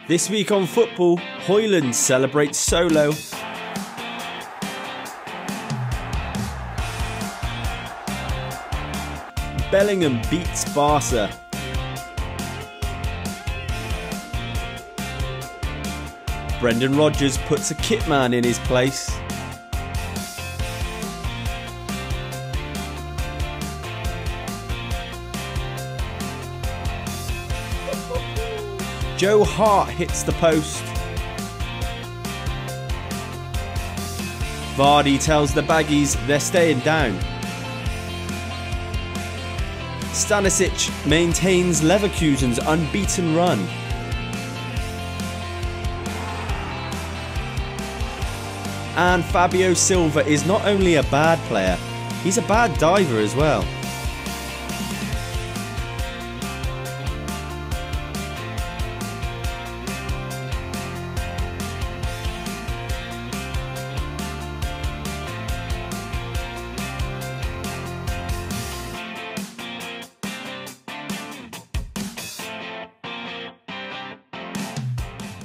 This week on football, Hoyland celebrates solo. Bellingham beats Barca. Brendan Rodgers puts a kit man in his place. Joe Hart hits the post. Vardy tells the Baggies they're staying down. Stanisic maintains Leverkusen's unbeaten run. And Fabio Silva is not only a bad player, he's a bad diver as well.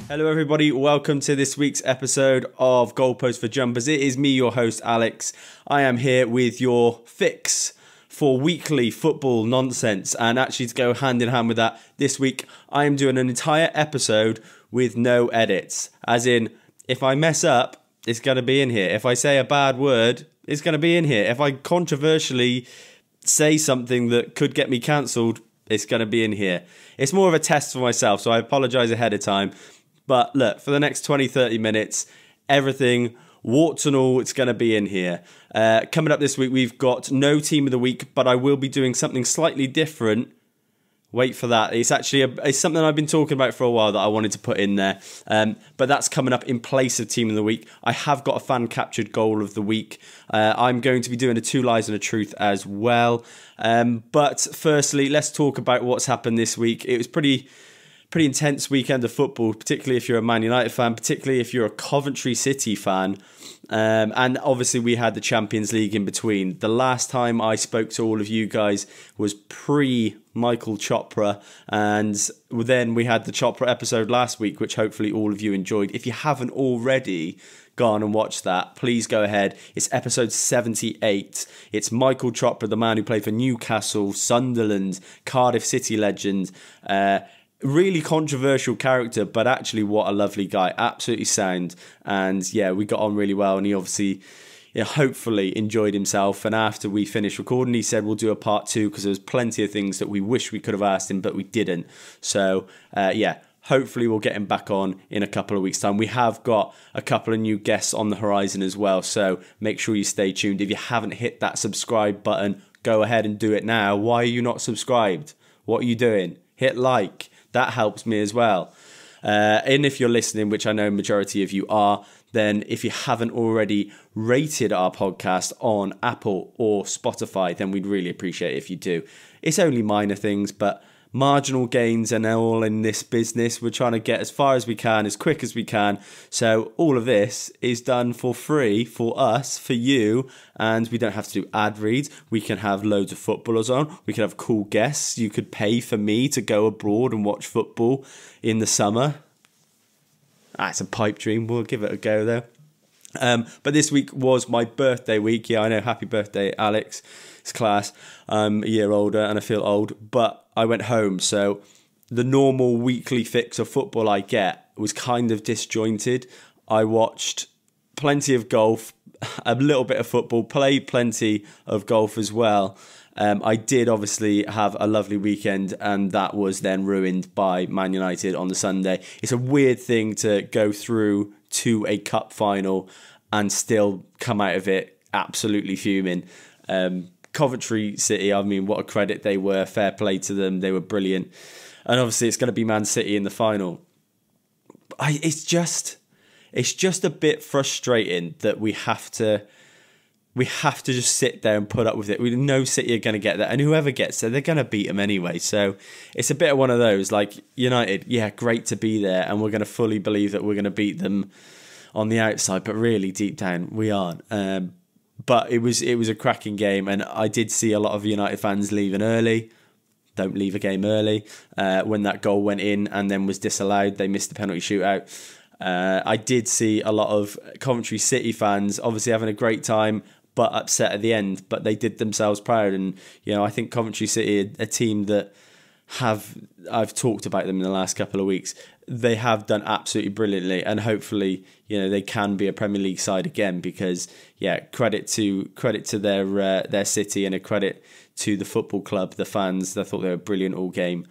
Hello everybody, welcome to this week's episode of Goalposts for Jumpers. It is me, your host Alex. I am here with your fix for weekly football nonsense, and actually to go hand in hand with that, this week I am doing an entire episode with no edits. As in, if I mess up, it's going to be in here. If I say a bad word, it's going to be in here. If I controversially say something that could get me cancelled, it's going to be in here. It's more of a test for myself, so I apologise ahead of time. But look, for the next 20-30 minutes, everything, warts and all, it's going to be in here. Coming up this week, we've got no team of the week, but I will be doing something slightly different. Wait for that. It's actually it's something I've been talking about for a while that I wanted to put in there. But that's coming up in place of team of the week. I have got a fan-captured goal of the week. I'm going to be doing a two lies and a truth as well. But firstly, let's talk about what's happened this week. It was pretty intense weekend of football, particularly if you're a Man United fan, particularly if you're a Coventry City fan. And obviously we had the Champions League in between. The last time I spoke to all of you guys was pre-Michael Chopra, and then we had the Chopra episode last week, which hopefully all of you enjoyed. If you haven't already gone and watched that, please go ahead. It's episode 78. It's Michael Chopra, the man who played for Newcastle, Sunderland, Cardiff City legend. Really controversial character, but actually what a lovely guy. Absolutely sound. And yeah, we got on really well, and he obviously hopefully enjoyed himself. And after we finished recording, he said we'll do a part 2 because there's plenty of things that we wish we could have asked him, but we didn't. So yeah, hopefully we'll get him back on in a couple of weeks' time. We have got a couple of new guests on the horizon as well, so make sure you stay tuned. If you haven't hit that subscribe button, go ahead and do it now. Why are you not subscribed? What are you doing? Hit like. That helps me as well. And if you're listening, which I know majority of you are, then if you haven't already rated our podcast on Apple or Spotify, then we'd really appreciate it if you do. It's only minor things, but marginal gains and all in this business. We're trying to get as far as we can, as quick as we can. So all of this is done for free for us, for you, and we don't have to do ad reads. We can have loads of footballers on. We can have cool guests. You could pay for me to go abroad and watch football in the summer. That's a pipe dream. We'll give it a go though. But this week was my birthday week. Yeah, I know. Happy birthday, Alex. It's class. I'm a year older and I feel old, but I went home. So the normal weekly fix of football I get was kind of disjointed. I watched plenty of golf, a little bit of football, played plenty of golf as well. I did obviously have a lovely weekend, and that was then ruined by Man United on the Sunday. It's a weird thing to go through to a cup final and still come out of it absolutely fuming. Coventry City, I mean, what a credit they were. Fair play to them. They were brilliant. And obviously it's going to be Man City in the final. It's just a bit frustrating that we have to just sit there and put up with it. We know City are going to get there, and whoever gets there, they're going to beat them anyway. So it's a bit of one of those, like United, yeah, great to be there, and we're going to fully believe that we're going to beat them on the outside, but really deep down we aren't. But it was a cracking game, and I did see a lot of United fans leaving early. don't leave a game early. When that goal went in and then was disallowed, they missed the penalty shootout. I did see a lot of Coventry City fans obviously having a great time, but upset at the end. But they did themselves proud, and I think Coventry City, a team that I've talked about them in the last couple of weeks. They have done absolutely brilliantly, and hopefully, they can be a Premier League side again. Because credit to their city, and a credit to the football club, the fans. I thought they were brilliant all game.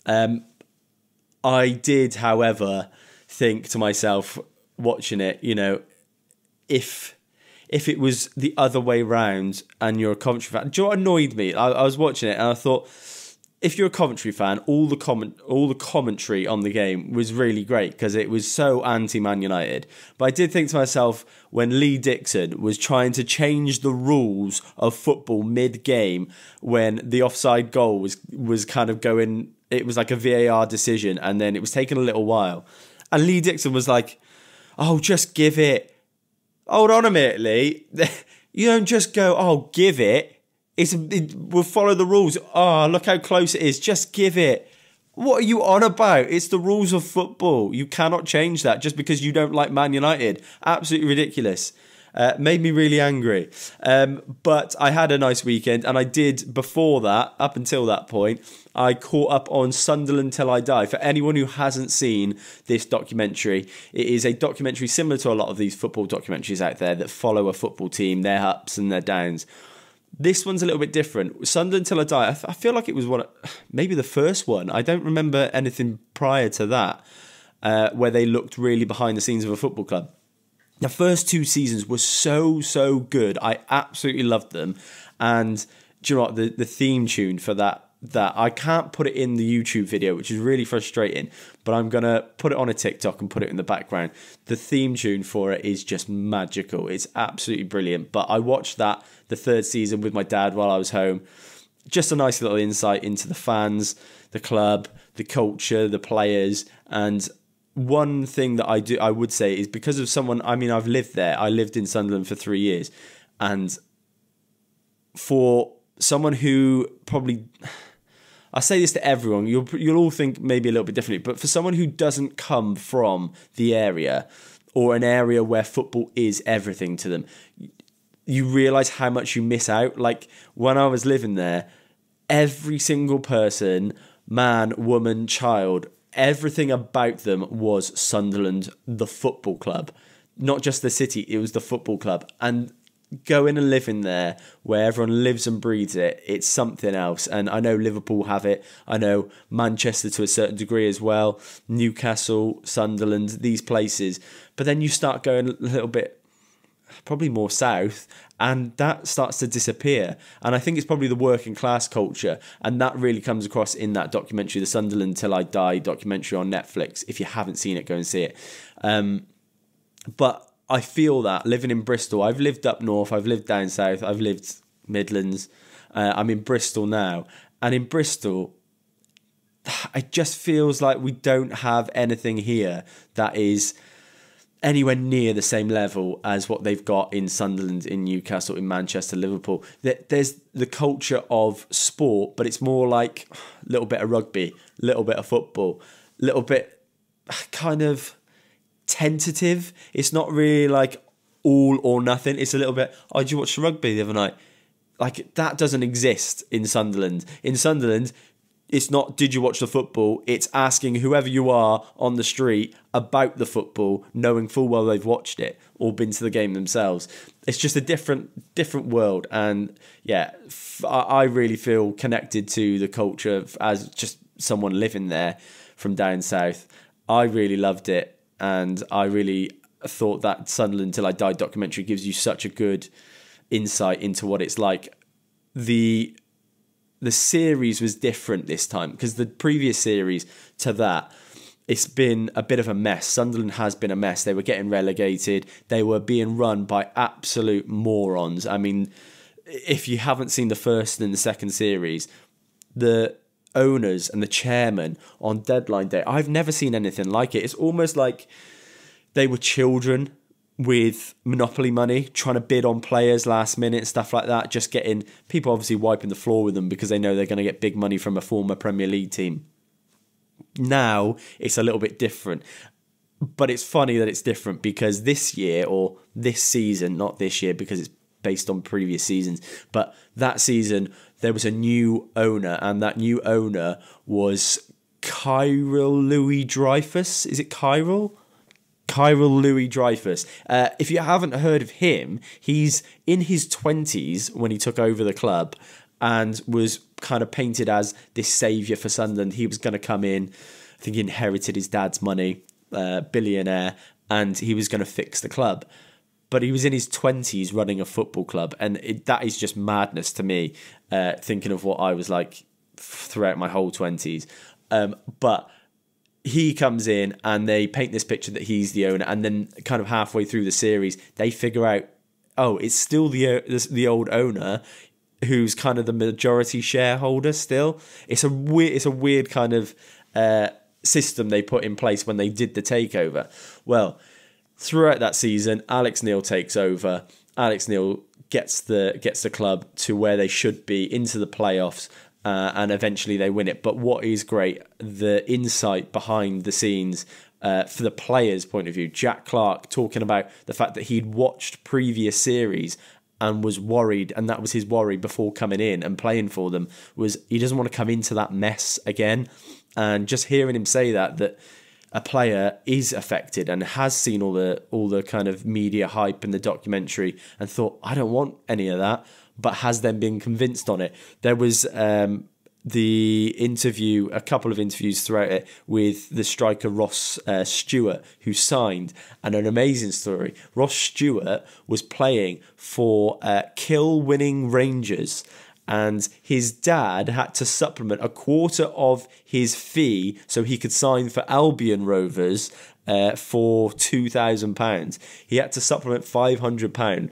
I did, however, think to myself watching it, if it was the other way round and you're a Coventry fan, do you know what annoyed me? I was watching it and I thought, if you're a Coventry fan, all the commentary on the game was really great because it was so anti-Man United. But I did think to myself, when Lee Dixon was trying to change the rules of football mid-game, when the offside goal was kind of going, it was like a VAR decision, and then it was taking a little while. And Lee Dixon was like, oh, just give it. Hold on a minute, Lee. You don't just go, oh, give it. We'll follow the rules. Oh, look how close it is. Just give it. What are you on about? It's the rules of football. You cannot change that just because you don't like Man United. Absolutely ridiculous. Made me really angry. But I had a nice weekend, and I did, before that, up until that point, I caught up on Sunderland Till I Die. For anyone who hasn't seen this documentary, it is a documentary similar to a lot of these football documentaries out there that follow a football team, their ups and their downs. This one's a little bit different. Sunderland Till I Die, I feel like it was maybe the first one. I don't remember anything prior to that where they looked really behind the scenes of a football club. The first 2 seasons were so good. I absolutely loved them. And do you know what? The theme tune for that I can't put it in the YouTube video, which is really frustrating, but I'm going to put it on a TikTok and put it in the background. The theme tune for it is just magical. It's absolutely brilliant. But I watched that, the 3rd season, with my dad while I was home. Just a nice little insight into the fans, the club, the culture, the players. And one thing that I would say is, because of someone, I've lived there. I lived in Sunderland for 3 years. And for someone who probably, I say this to everyone, you'll all think maybe a little bit differently, but for someone who doesn't come from the area, or an area where football is everything to them, you realise how much you miss out. Like, when I was living there, every single person, man, woman, child, everything about them was Sunderland, the football club. Not just the city, it was the football club. And going and living there, where everyone lives and breathes it, it's something else. And I know Liverpool have it. I know Manchester to a certain degree as well. Newcastle, Sunderland, these places. But then you start going a little bit, probably more south, and that starts to disappear. And I think it's probably the working class culture, and that really comes across in that documentary, the Sunderland Till I Die documentary on Netflix. If you haven't seen it, go and see it. But I feel that living in Bristol, I've lived up north, I've lived down south, I've lived Midlands, I'm in Bristol now, and in Bristol, it just feels like we don't have anything here that is anywhere near the same level as what they've got in Sunderland, in Newcastle, in Manchester, Liverpool. There's the culture of sport, but it's more like a little bit of rugby, a little bit of football, a little bit kind of tentative. It's not really like all or nothing. It's a little bit, oh, did you watch the rugby the other night? Like, that doesn't exist in Sunderland. In Sunderland, it's not, did you watch the football? It's asking whoever you are on the street about the football, knowing full well they've watched it or been to the game themselves. It's just a different world. And yeah, I really feel connected to the culture as just someone living there from down south. I really loved it. And I really thought that Sunderland Till I Die documentary gives you such a good insight into what it's like. The series was different this time, because the previous series to that, it's been a bit of a mess. Sunderland has been a mess. They were getting relegated. They were being run by absolute morons. I mean, if you haven't seen the first and the second series, the owners and the chairman on deadline day, I've never seen anything like it. It's almost like they were children with monopoly money, trying to bid on players last minute, stuff like that, just getting people obviously wiping the floor with them because they know they're going to get big money from a former Premier League team. Now it's a little bit different. But it's funny that it's different because this year, or this season, not this year because it's based on previous seasons, but that season there was a new owner, and that new owner was Kyril Louis-Dreyfus. Is it Kyril? Kyril Louis-Dreyfus. If you haven't heard of him, he's in his 20s when he took over the club and was kind of painted as this saviour for Sunderland. He was going to come in, I think he inherited his dad's money, billionaire, and he was going to fix the club. But he was in his 20s running a football club, and that is just madness to me, thinking of what I was like throughout my whole 20s. But he comes in and they paint this picture that he's the owner, and then kind of halfway through the series they figure out, oh, it's still the old owner who's kind of the majority shareholder still. It's a weird kind of system they put in place when they did the takeover. Well, throughout that season, Alex Neil takes over. Alex Neil gets the club to where they should be, into the playoffs, and eventually they win it. But what is great, the insight behind the scenes for the players' point of view. Jack Clark talking about the fact that he'd watched previous series and was worried, and that was his worry before coming in and playing for them, was he doesn't want to come into that mess again. And just hearing him say that a player is affected and has seen all the kind of media hype in the documentary and thought, I don't want any of that, but has then been convinced on it. There was the interview, a couple of interviews throughout it with the striker Ross Stewart, who signed, and an amazing story. Ross Stewart was playing for Kill-winning Rangers, and his dad had to supplement a quarter of his fee so he could sign for Albion Rovers for £2,000. He had to supplement £500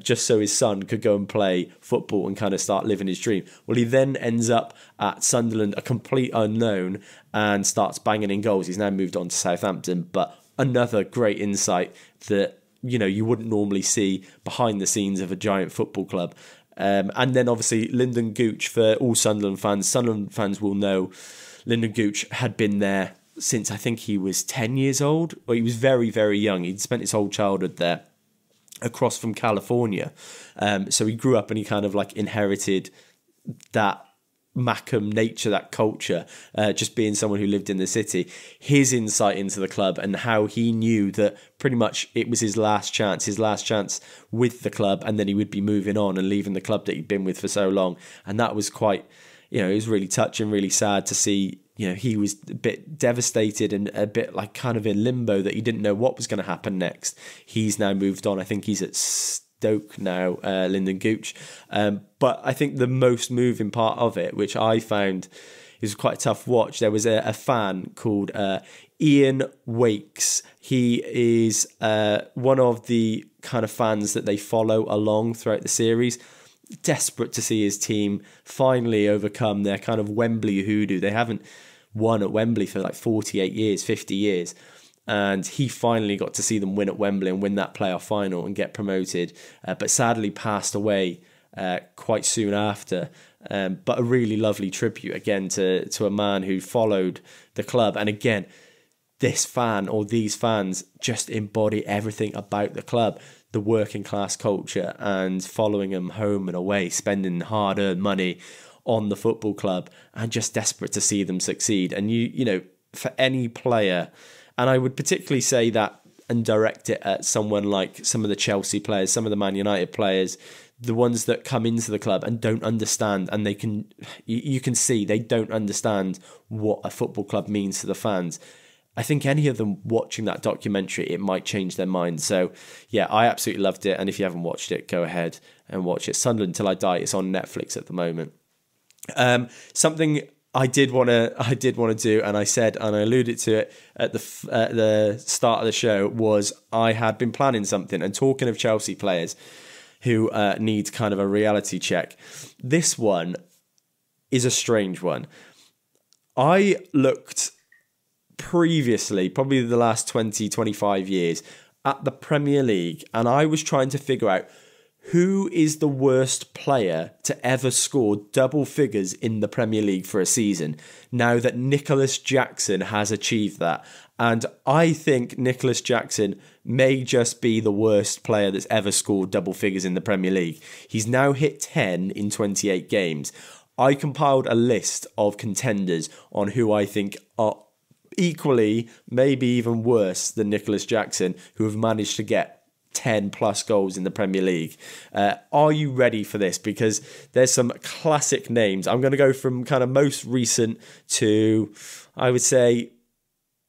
just so his son could go and play football and kind of start living his dream. Well, he then ends up at Sunderland, a complete unknown, and starts banging in goals. He's now moved on to Southampton, but another great insight that, you know, you wouldn't normally see behind the scenes of a giant football club. And then obviously Lyndon Gooch, for all Sunderland fans will know Lyndon Gooch had been there since I think he was 10 years old, or he was very, very young. He'd spent his whole childhood there, across from California. So he grew up and he kind of like inherited that Mackham nature, that culture, just being someone who lived in the city. His insight into the club and how he knew that pretty much it was his last chance with the club, and then he would be moving on and leaving the club that he'd been with for so long. And that was quite, you know, it was really touching, really sad to see. You know, he was a bit devastated and a bit like kind of in limbo, that he didn't know what was going to happen next. He's now moved on. I think he's at Stoke now, Lyndon Gooch. But I think the most moving part of it, which I found is quite a tough watch, there was a fan called Ian Wakes. He is one of the kind of fans that they follow along throughout the series. Desperate to see his team finally overcome their kind of Wembley hoodoo. They haven't won at Wembley for like 48 years, 50 years. And he finally got to see them win at Wembley and win that playoff final and get promoted. But sadly passed away quite soon after. But a really lovely tribute again to a man who followed the club. And again, this fan or these fans just embody everything about the club. The working class culture, and following them home and away, spending hard-earned money on the football club, and just desperate to see them succeed. And you know, for any player, and I would particularly say that and direct it at someone like some of the Chelsea players, some of the Man United players, the ones that come into the club and don't understand, and you can see they don't understand what a football club means to the fans. I think any of them watching that documentary, it might change their mind. So, yeah, I absolutely loved it. And if you haven't watched it, go ahead and watch it. Sunderland Till I Die. It's on Netflix at the moment. Something I did want to do, and I said, and I alluded to it at the start of the show, was I had been planning something. And talking of Chelsea players who need kind of a reality check, this one is a strange one. I looked previously, probably the last 20, 25 years, at the Premier League and I was trying to figure out who is the worst player to ever score double figures in the Premier League for a season, now that Nicholas Jackson has achieved that. And I think Nicholas Jackson may just be the worst player that's ever scored double figures in the Premier League. He's now hit 10 in 28 games. I compiled a list of contenders on who I think are equally, maybe even worse than Nicholas Jackson, who have managed to get 10 plus goals in the Premier League. Are you ready for this? Because there's some classic names. I'm going to go from kind of most recent to, I would say,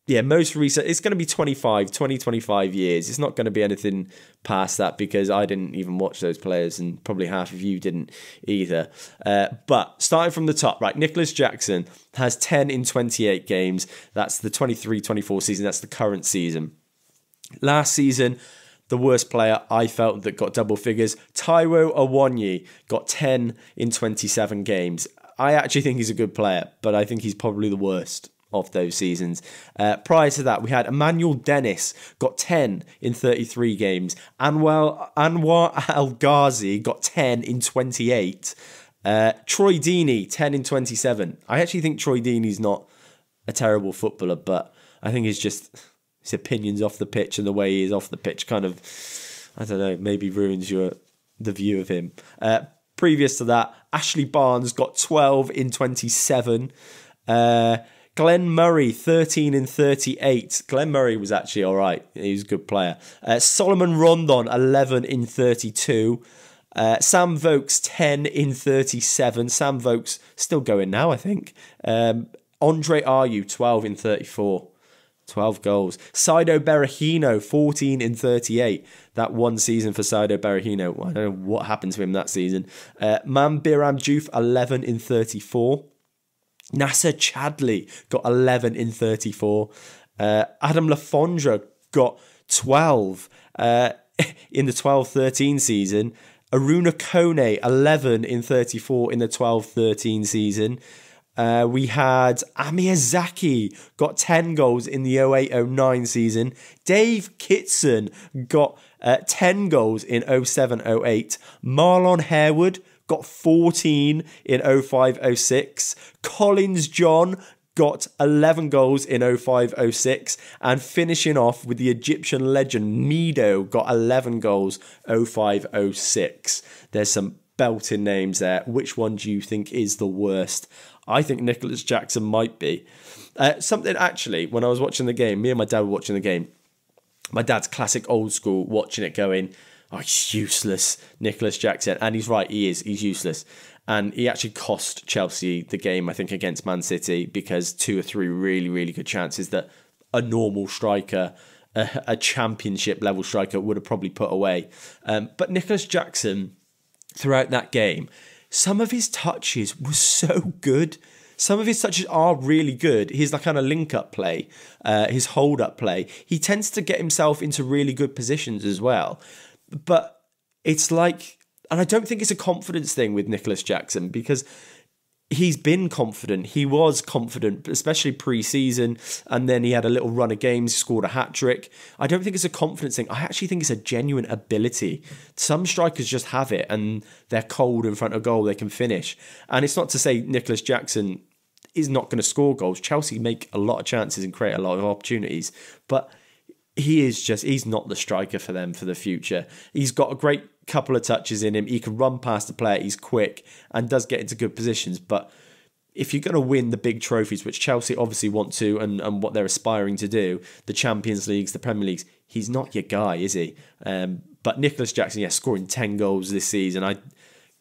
most recent. It's going to be 25 years. It's not going to be anything past that because I didn't even watch those players and probably half of you didn't either. But starting from the top, right, Nicholas Jackson has 10 in 28 games. That's the 23-24 season. That's the current season. Last season, the worst player I felt that got double figures, Taiwo Awoniyi, got 10 in 27 games. I actually think he's a good player, but I think he's probably the worst of those seasons. Prior to that, we had Emmanuel Dennis, got 10 in 33 games. Anwar Al Ghazi got 10 in 28. Troy Deeney, 10 in 27. I actually think Troy Deeney's not a terrible footballer, but I think it's just his opinions off the pitch and the way he is off the pitch kind of, I don't know, maybe ruins the view of him. Previous to that, Ashley Barnes got 12 in 27. Glenn Murray, 13 in 38. Glenn Murray was actually all right. He was a good player. Solomon Rondon, 11 in 32. Sam Vokes, 10 in 37. Sam Vokes still going now, I think. Andre Ayew, 12 in 34. 12 goals. Saido Berahino, 14 in 38. That one season for Saido Berahino. I don't know what happened to him that season. Mambiram Diouf, 11 in 34. Nasser Chadli got 11 in 34. Adam Lafondra got 12 in the 12-13 season. Aruna Kone, 11 in 34 in the 12-13 season. We had Amir Zaki got 10 goals in the 08-09 season. Dave Kitson got 10 goals in 07-08. Marlon Harewood got 14 in 05-06. Collins John got 11 goals in 05-06. And finishing off with the Egyptian legend Mido got 11 goals 05-06. There's some belting names there. Which one do you think is the worst? I think Nicholas Jackson might be. Something actually, when I was watching the game, me and my dad were watching the game. My dad's classic old school, watching it going, oh, he's useless, Nicholas Jackson. And he's right, he is. He's useless. And he actually cost Chelsea the game, I think, against Man City because 2 or 3 really, really good chances that a normal striker, a championship level striker would have probably put away. But Nicholas Jackson, throughout that game, some of his touches were so good. Some of his touches are really good. His kind of link-up play, his hold-up play. He tends to get himself into really good positions as well. But it's like, and I don't think it's a confidence thing with Nicholas Jackson because he's been confident. He was confident, especially pre-season, and then he had a little run of games, scored a hat-trick. I don't think it's a confidence thing. I actually think it's a genuine ability. Some strikers just have it, and they're cold in front of goal. They can finish. And it's not to say Nicholas Jackson is not going to score goals. Chelsea make a lot of chances and create a lot of opportunities, but he's not the striker for them for the future. He's got a great couple of touches in him. He can run past the player. He's quick and does get into good positions. But if you're going to win the big trophies, which Chelsea obviously want to and what they're aspiring to do, the Champions Leagues, the Premier Leagues, he's not your guy, is he? But Nicholas Jackson, scoring 10 goals this season. I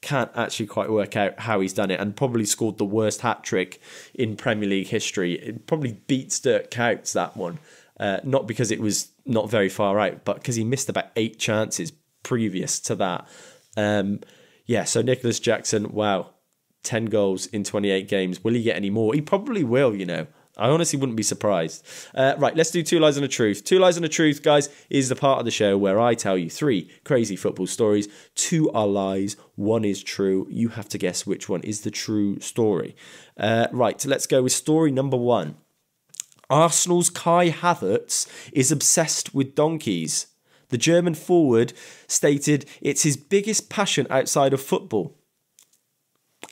can't actually quite work out how he's done it, and probably scored the worst hat-trick in Premier League history. It probably beats Dirk Kuyt's, that one. Not because it was not very far out, but because he missed about 8 chances previous to that. So Nicholas Jackson, wow, 10 goals in 28 games. Will he get any more? He probably will, I honestly wouldn't be surprised. Right, let's do 2 Lies and a Truth. 2 Lies and a Truth, guys, is the part of the show where I tell you 3 crazy football stories. 2 are lies, 1 is true. You have to guess which one is the true story. Right, let's go with story number 1. Arsenal's Kai Havertz is obsessed with donkeys. The German forward stated it's his biggest passion outside of football.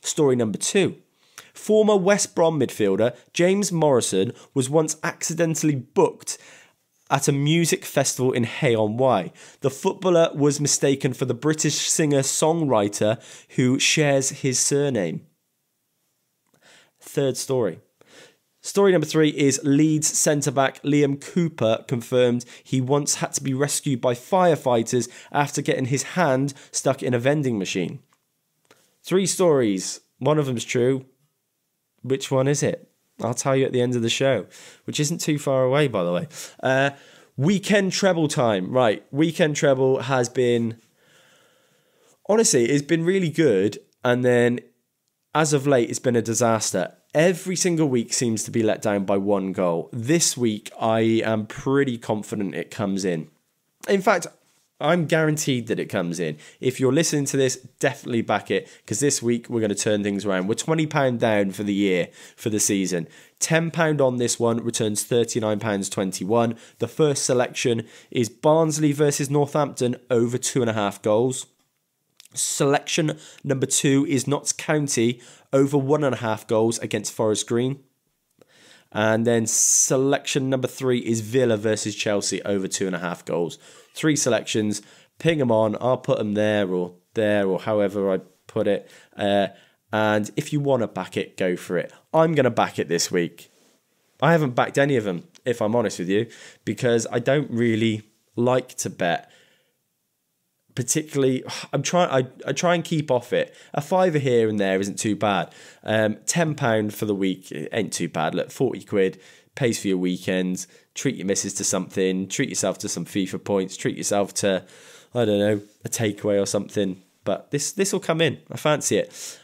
Story number 2. Former West Brom midfielder James Morrison was once accidentally booked at a music festival in Hay-on-Wye. The footballer was mistaken for the British singer-songwriter who shares his surname. Third story. Story number 3 is Leeds centre-back Liam Cooper confirmed he once had to be rescued by firefighters after getting his hand stuck in a vending machine. 3 stories. One of them's true. Which one is it? I'll tell you at the end of the show, which isn't too far away, by the way. Weekend treble time. Right, weekend treble has been... Honestly, it's been really good. And then, as of late, it's been a disaster. Every single week seems to be let down by 1 goal. This week, I am pretty confident it comes in. In fact, I'm guaranteed that it comes in. If you're listening to this, definitely back it, because this week we're going to turn things around. We're £20 down for the year, for the season. £10 on this one returns £39.21. The first selection is Barnsley versus Northampton over 2.5 goals. Selection number 2 is Notts County over 1.5 goals against Forest Green. And then selection number 3 is Villa versus Chelsea over 2.5 goals. 3 selections, ping them on. I'll put them there or however I put it. And if you want to back it, go for it. I'm going to back it this week. I haven't backed any of them, if I'm honest with you, because I don't really like to bet. Particularly, I try and keep off it. A fiver here and there isn't too bad. £10 for the week ain't too bad. Look, 40 quid pays for your weekend. Treat your missus to something. Treat yourself to some FIFA points. Treat yourself to, I don't know, a takeaway or something. But this will come in. I fancy it.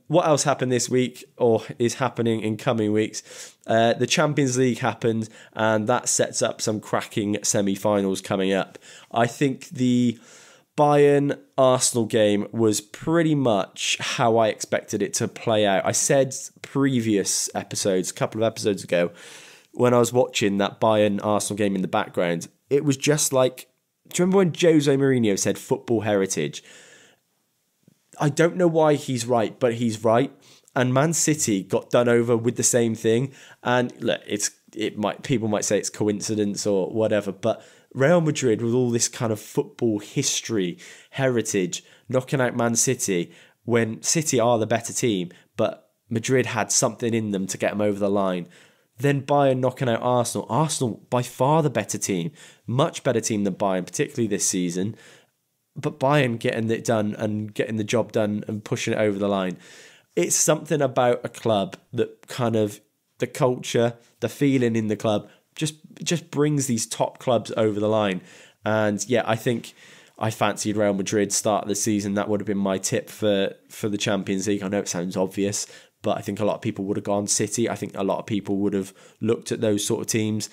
What else happened this week or is happening in coming weeks? The Champions League happened, and that sets up some cracking semi-finals coming up. I think the Bayern-Arsenal game was pretty much how I expected it to play out. I said previous episodes, a couple of episodes ago, when I was watching that Bayern-Arsenal game in the background, it was just like, do you remember when Jose Mourinho said football heritage? I don't know why he's right, but he's right. And Man City got done over with the same thing. And look, people might say it's coincidence or whatever, but Real Madrid, with all this kind of football history, heritage, knocking out Man City, when City are the better team, but Madrid had something in them to get them over the line. Then Bayern knocking out Arsenal. Arsenal, by far the better team. Much better team than Bayern, particularly this season. But Bayern getting it done and getting the job done and pushing it over the line. It's something about a club that kind of, the culture, the feeling in the club, just brings these top clubs over the line. And yeah, I think I fancied Real Madrid start of the season. That would have been my tip for the Champions League. I know it sounds obvious, but I think a lot of people would have gone City. I think a lot of people would have looked at those sort of teams.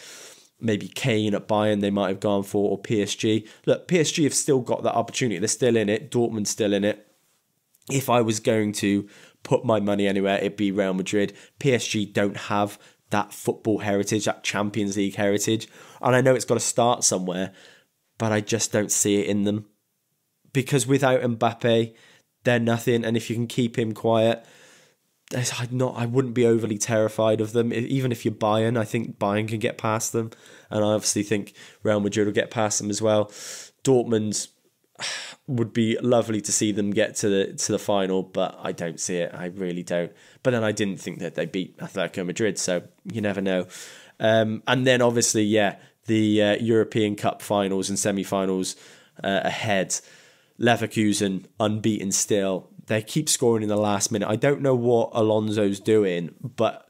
Maybe Kane at Bayern they might have gone for, or PSG. Look, PSG have still got that opportunity. They're still in it. Dortmund's still in it. If I was going to put my money anywhere, it'd be Real Madrid. PSG don't have that football heritage, that Champions League heritage. And I know it's got to start somewhere, but I just don't see it in them. Because without Mbappe, they're nothing. And if you can keep him quiet, I wouldn't be overly terrified of them. Even if you're Bayern, I think Bayern can get past them. And I obviously think Real Madrid will get past them as well. Dortmund would be lovely to see them get to the final, but I don't see it. I really don't. But then I didn't think that they beat Atletico Madrid, so you never know. And then obviously, yeah, the European Cup finals and semi-finals ahead. Leverkusen unbeaten still. They keep scoring in the last minute. I don't know what Alonso's doing, but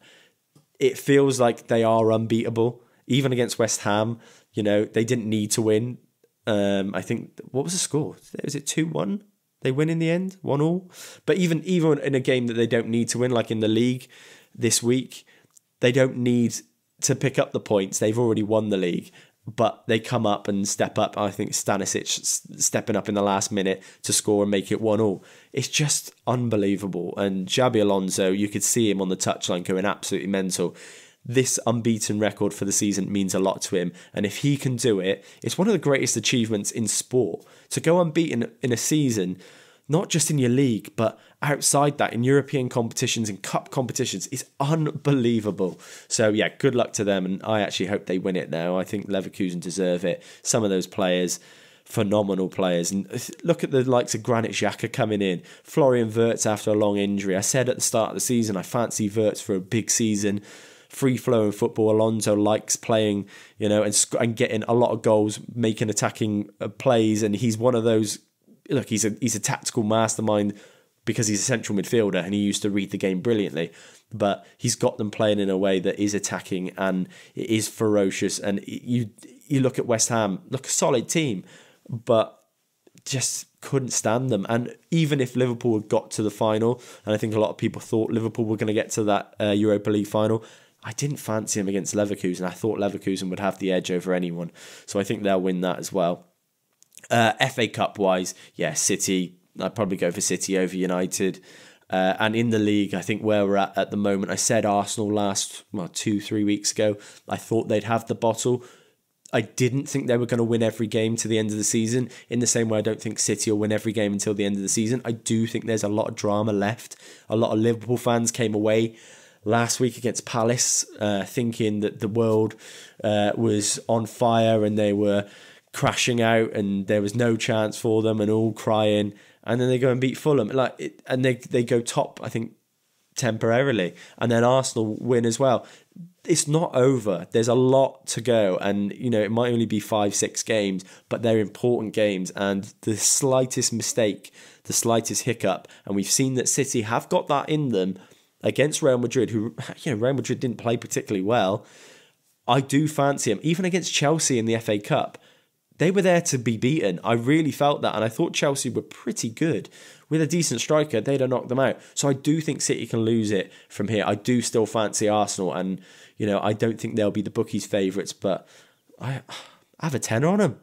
it feels like they are unbeatable. Even against West Ham, they didn't need to win. I think, what was the score? Was it 2-1? They win in the end, 1-1. But even in a game that they don't need to win, like in the league this week, they don't need to pick up the points. They've already won the league, but they come up and step up. I think Stanisic stepping up in the last minute to score and make it 1-1. It's just unbelievable. And Xabi Alonso, you could see him on the touchline going absolutely mental. this unbeaten record for the season means a lot to him. And if he can do it, it's one of the greatest achievements in sport. To go unbeaten in a season, not just in your league, but outside that, in European competitions and cup competitions, is unbelievable. So yeah, good luck to them. And I actually hope they win it now. I think Leverkusen deserve it. Some of those players, phenomenal players. And look at the likes of Granit Xhaka coming in. Florian Wirtz after a long injury. I said at the start of the season, I fancy Wirtz for a big season. Free-flowing football. Alonso likes playing, and getting a lot of goals, making attacking plays. And he's one of those, look, he's a tactical mastermind because he's a central midfielder and he used to read the game brilliantly. But he's got them playing in a way that is attacking and it is ferocious. And you look at West Ham, look, a solid team, but just couldn't stand them. And even if Liverpool had got to the final, and I think a lot of people thought Liverpool were going to get to that Europa League final, I didn't fancy him against Leverkusen. I thought Leverkusen would have the edge over anyone. So I think they'll win that as well. FA Cup wise, yeah, City. I'd probably go for City over United. And in the league, I think where we're at the moment, I said Arsenal 2-3 weeks ago, I thought they'd have the bottle. I didn't think they were going to win every game to the end of the season, in the same way I don't think City will win every game until the end of the season. I do think there's a lot of drama left. A lot of Liverpool fans came away last week against Palace thinking that the world was on fire and they were crashing out and there was no chance for them and all crying, and then they go and beat Fulham and they go top, I think, temporarily, and then Arsenal win as well. It's not over. There's a lot to go, and it might only be 5-6 games, but they're important games, and the slightest mistake, the slightest hiccup, and we've seen that City have got that in them against Real Madrid, who Real Madrid didn't play particularly well. I do fancy them, even against Chelsea in the FA Cup. They were there to be beaten. I really felt that, and I thought Chelsea were pretty good. With a decent striker, they'd have knocked them out. So I do think City can lose it from here. I do still fancy Arsenal, and I don't think they'll be the bookies' favourites, but I have a tenner on them.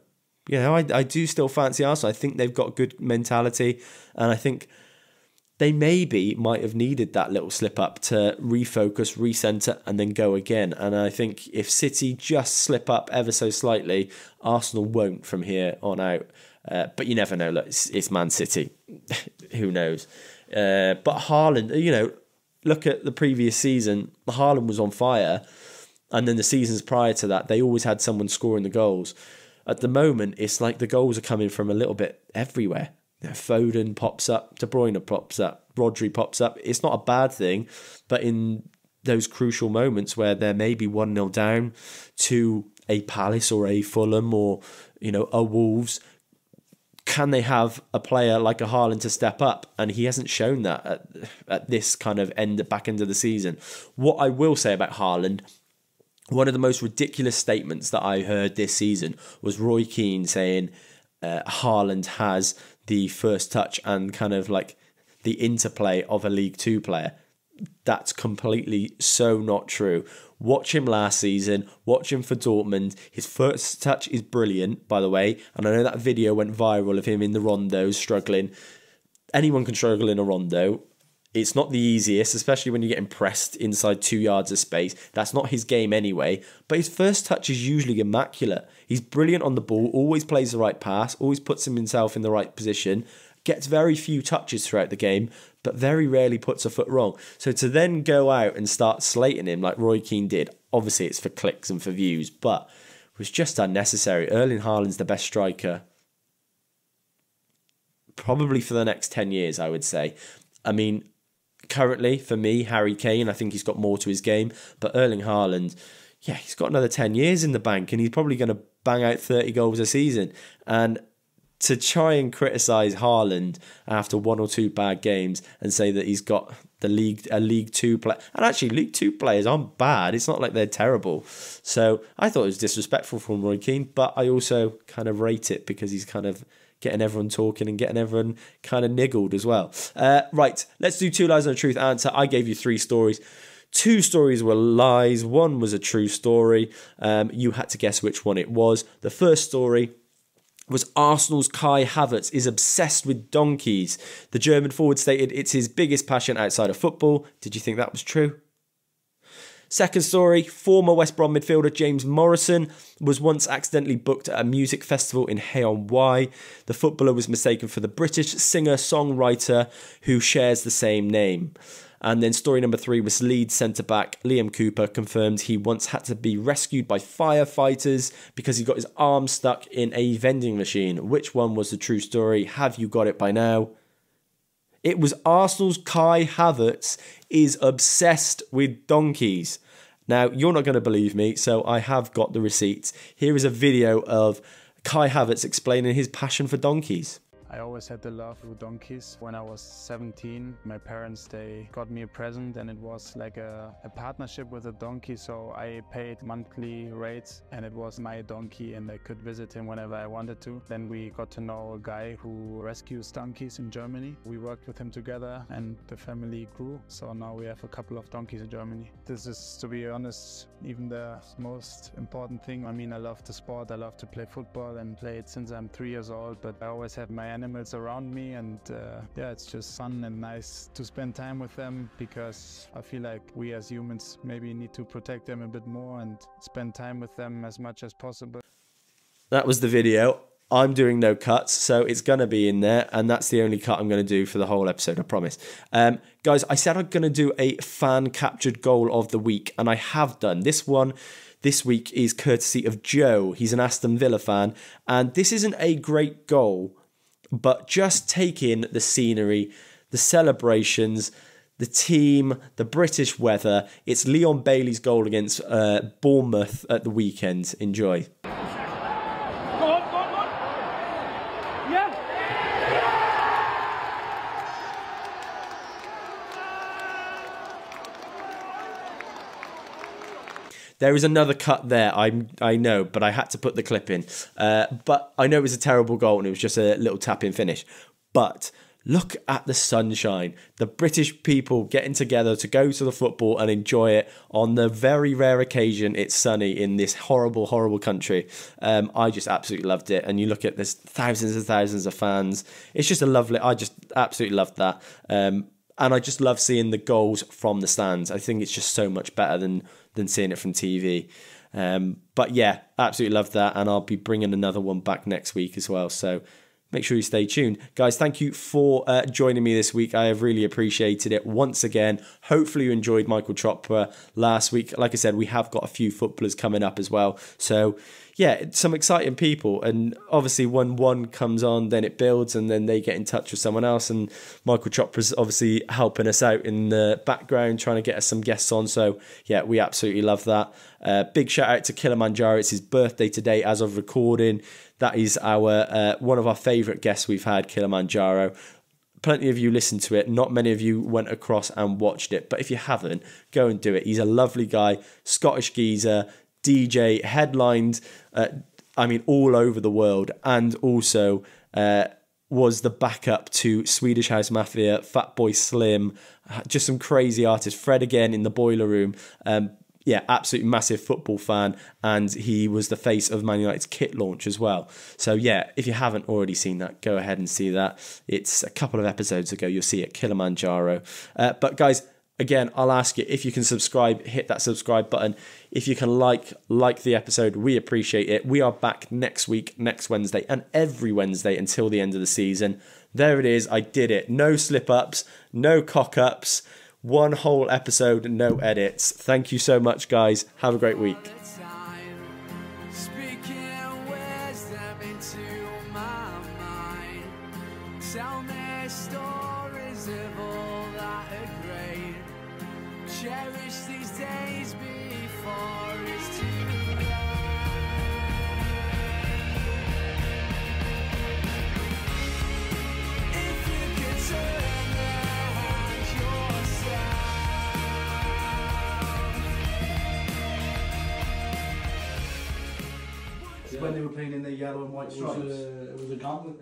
I do still fancy Arsenal. I think they've got good mentality, and I think they maybe might have needed that little slip up to refocus, recenter, and then go again. And I think if City just slip up ever so slightly, Arsenal won't from here on out. But you never know. Look, it's Man City. Who knows? But Haaland, look at the previous season. Haaland was on fire. And then the seasons prior to that, they always had someone scoring the goals. At the moment, it's like the goals are coming from a little bit everywhere. Foden pops up, De Bruyne pops up, Rodri pops up. It's not a bad thing, but in those crucial moments where they're maybe 1-0 down to a Palace or a Fulham or a Wolves, can they have a player like a Haaland to step up? And he hasn't shown that at this kind of back end of the season. What I will say about Haaland, one of the most ridiculous statements that I heard this season was Roy Keane saying Haaland has the first touch and kind of like the interplay of a League Two player. That's completely so not true. Watch him last season, watch him for Dortmund. His first touch is brilliant, by the way, and I know that video went viral of him in the rondos struggling. Anyone can struggle in a rondo. It's not the easiest, especially when you're getting pressed inside 2 yards of space. That's not his game anyway. But his first touch is usually immaculate. He's brilliant on the ball, always plays the right pass, always puts himself in the right position, gets very few touches throughout the game, but very rarely puts a foot wrong. So to then go out and start slating him like Roy Keane did, obviously it's for clicks and for views, but it was just unnecessary. Erling Haaland's the best striker probably for the next 10 years, I would say. I mean, currently, for me, Harry Kane, I think he's got more to his game. But Erling Haaland, yeah, he's got another 10 years in the bank and he's probably going to bang out 30 goals a season. And to try and criticise Haaland after one or two bad games and say that he's got a League Two player, and actually League Two players aren't bad. It's not like they're terrible. So I thought it was disrespectful from Roy Keane, but I also kind of rate it because he's kind of getting everyone talking and getting everyone kind of niggled as well. Right, let's do 2 lies and a truth answer. I gave you 3 stories. 2 stories were lies. 1 was a true story. You had to guess which one it was. The first story was Arsenal's Kai Havertz is obsessed with donkeys. The German forward stated it's his biggest passion outside of football. Did you think that was true? Second story, former West Brom midfielder James Morrison was once accidentally booked at a music festival in Hay-on-Wye. The footballer was mistaken for the British singer-songwriter who shares the same name. And then story number 3 was Leeds centre-back Liam Cooper confirmed he once had to be rescued by firefighters because he got his arm stuck in a vending machine. Which one was the true story? Have you got it by now? It was Arsenal's Kai Havertz is obsessed with donkeys. Now, you're not going to believe me, so I have got the receipts. Here is a video of Kai Havertz explaining his passion for donkeys. I always had the love for donkeys. When I was 17, my parents, they got me a present, and it was like a partnership with a donkey. So I paid monthly rates and it was my donkey and I could visit him whenever I wanted to. Then we got to know a guy who rescues donkeys in Germany. We worked with him together and the family grew. So now we have a couple of donkeys in Germany. This is, to be honest, even the most important thing. I mean, I love the sport. I love to play football and play it since I'm 3 years old, but I always have my animals around me, and yeah, it's just fun and nice to spend time with them, because I feel like we as humans maybe need to protect them a bit more and spend time with them as much as possible. That was the video. I'm doing no cuts, so it's going to be in there, and that's the only cut I'm going to do for the whole episode, I promise. Guys, I said I'm going to do a fan-captured goal of the week, and I have done. This one this week is courtesy of Joe. He's an Aston Villa fan, and this isn't a great goal, but just take in the scenery, the celebrations, the team, the British weather. It's Leon Bailey's goal against Bournemouth at the weekend. Enjoy. There is another cut there, I know, but I had to put the clip in. But I know it was a terrible goal and it was just a little tap-in finish. But look at the sunshine. The British people getting together to go to the football and enjoy it on the very rare occasion it's sunny in this horrible, horrible country. I just absolutely loved it. And you look at there's thousands and thousands of fans. It's just a lovely, I just absolutely loved that. And I just love seeing the goals from the stands. I think it's just so much better than seeing it from TV. But yeah, absolutely love that. And I'll be bringing another one back next week as well. So make sure you stay tuned. Guys, thank you for joining me this week. I have really appreciated it once again. Hopefully you enjoyed Michael Chopra last week. Like I said, we have got a few footballers coming up as well. So yeah, some exciting people. And obviously when one comes on, then it builds and then they get in touch with someone else. And Michael Chopra's obviously helping us out in the background, trying to get us some guests on. So yeah, we absolutely love that. Big shout out to Kilimanjaro. It's his birthday today as of recording. That is our one of our favourite guests we've had, Kilimanjaro. Plenty of you listened to it. Not many of you went across and watched it. But if you haven't, go and do it. He's a lovely guy, Scottish geezer, DJ, headlined, I mean, all over the world. And also was the backup to Swedish House Mafia, Fatboy Slim, just some crazy artists. Fred again in the Boiler Room. Yeah, absolutely massive football fan, and he was the face of Man United's kit launch as well. So yeah, if you haven't already seen that, go ahead and see that. It's a couple of episodes ago. You'll see it, Kilimanjaro. But guys, again, I'll ask you if you can subscribe, hit that subscribe button. If you can like the episode, we appreciate it. We are back next week, next Wednesday, and every Wednesday until the end of the season. There it is. I did it. No slip-ups, no cock-ups. One whole episode, no edits. Thank you so much, guys. Have a great week. Tell me stories of all that are great. Cherish these days before it's too late. If you could turn around yourself. When they were playing in their yellow and white stripes. It was a gauntlet.